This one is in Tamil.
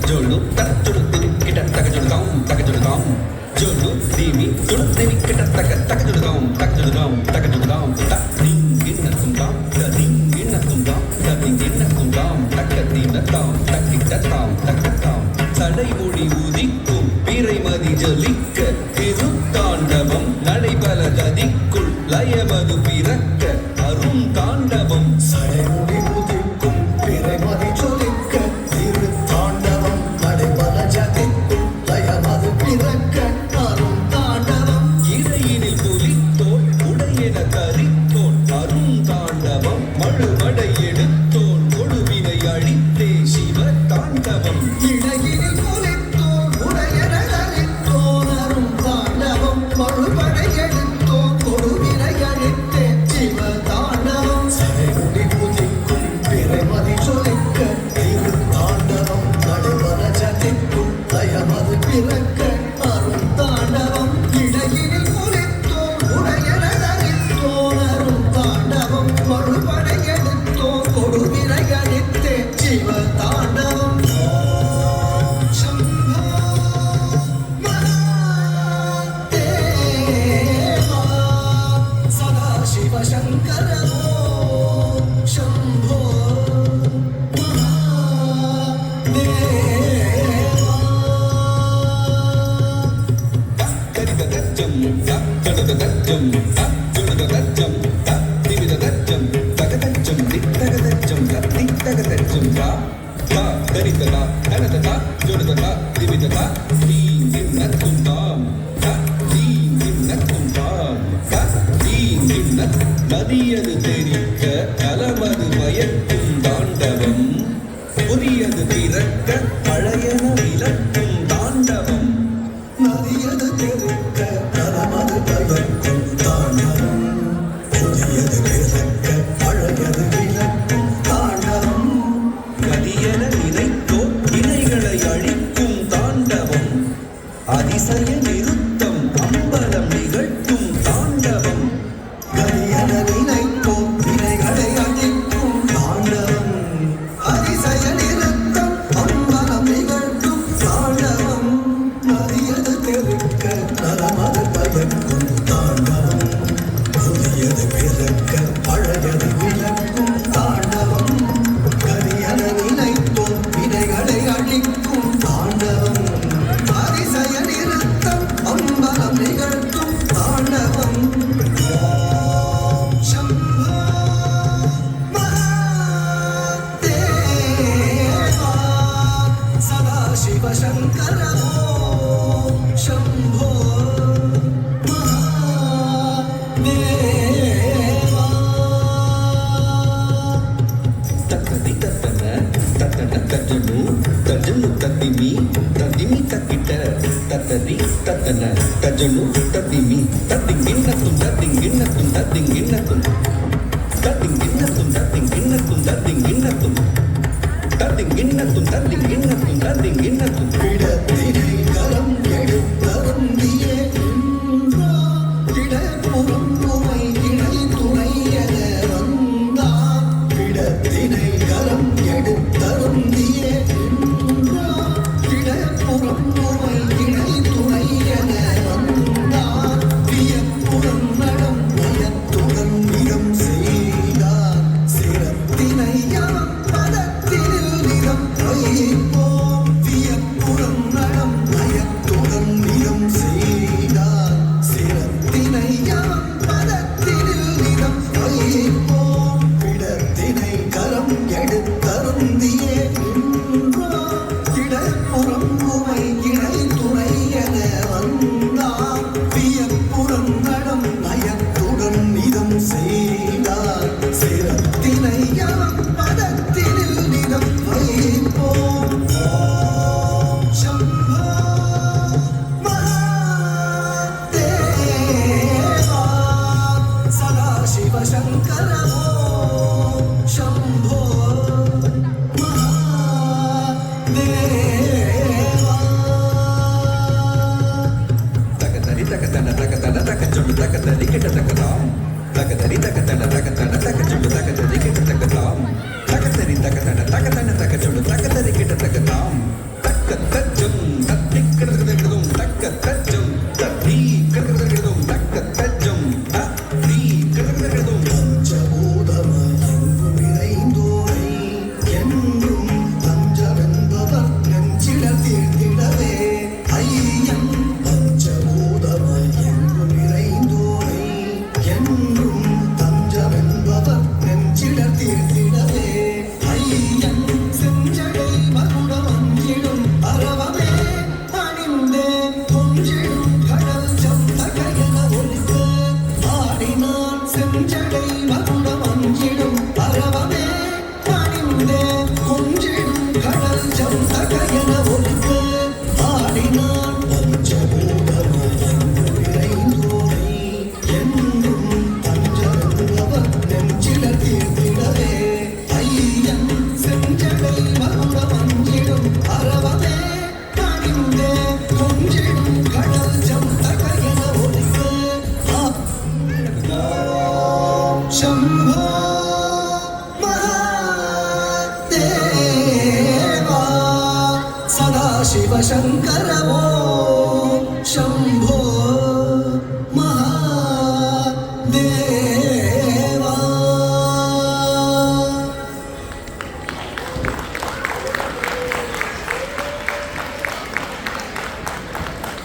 జోళ్ళు తగజుడుతుంది కిట తగజుడుదాం తగజుడుదాం జోళ్ళు దేవి జుడుదేవి కిట తగజుడుదాం తగజుడుదాం తగజుడుదాం దింగిన్నతుందాం దింగిన్నతుందాం దింగిన్నతుందాం தக்கத்தினத்தாம் தக்கிட்டத்தாம் தக்கத்தாம் சடைமொழி உதிக்கும் பிறைமதி ஜலிக்க திருத்தாண்டவம் நடைபல கதிக்குள் லயமது பிறக்க அரும் தாண்டவம் சடைமொழி உதிக்கும் பிறைமதி ஜொலிக்க திருத்தாண்டவம் நடைபல ஜதிக்குள் லயமது பிறக்க அரும் தாண்டவம் இடையினில் புலித்தோல் உடையென தரித்தோல் அரும் தாண்டவம் மழுமடை எடுத்தோல் கொடுவினை அழித்தே சிவ தாண்டவம் இடையினில் புலித்தோல் உடையென தரித்தோல் அரும் தாண்டவம் மழுமடை எடுத்தோல் கொடுவினை அழித்தே சிவ தாண்டவம் சடைமொழி உதிக்கும் பிறைமதி ஜொலிக்க திருத்தாண்டவம் நடைபல ஜதிக்குள் லயமது பிறக்க அரும் தாண்டவம் இடையினில் புலித்தோல் உடையென தரித்தோல் அரும் தாண்டவம் மழுமடை எடுத்தோல் கொடுவினை அழித்தே சிவ தாண்டவம் சம்போ மகாதேவா சதாசிவ சங்கர சம்போ தரிததஜம் தஜுததஜம் தஜுததஜம் திவிததஜம் தகதஜம் தித்தகதஜம் தித்தகதஜம் தரிததா தனததா ஜுடததா திவிததா தீங்கின்னத்துந்தாம் தீங்கின்னத்துந்தாம் தீங்கின்னத் நதியது தெரிக்க கலமது மயக்கும் தாண்டவம் புதியது பிறக்க பழையன விளக்கும் தாண்டவம் நதியது தெருக்க நலமது பயக்கும் தாண்டவம் புதியது பிறக்க பழையது விளக்கும் தாண்டவம் நதியென நினைத்தோ இலைகளை அழிக்கும் தாண்டவம் அதிசய நிறுத்தம் அம்பலம் நிகழ்த்தும் தாண்டவம் கரியன நினைத்தோ வினைகளை அழிக்கும் தாண்டவம் அதிசய நிறுத்தம் அம்பலம் நிகழ்த்தும் தாண்டவம் நதியது தெருக்க நலமது பயக்கும் தாண்டவம் புதியது பிறக்க பழையது விளக்கும் தாண்டவம் கரியன நினைத்தோ வினைகளை அழிக்கும் தாண்டவம் அதிசய நிறுத்தம் அம்பலம் நிகழ்த்தும் தாண்டவம் சம்போ மகாதேவா சதாசிவ சங்கர சம்போ மகாதேவா தத்ததி தத்தன தத்தன தஜனு தஜனு தத்திமி தத்திமி தக்கிட்ட தத்ததி தத்தன தஜனு தத்திமி தத்திங்கின்னத்தும் தத்திங்கின்னத்தும் தத்திங்கின்னத்தும் தத்திங்கின்னத்தும் தத்திங்கின்னத்தும் தத்திங்கின்னத்தும் தத்திங்கின்னத்தும் தத்திங்கின்னத்தும் தத்திங்கின்னத்தும் விடத்தினை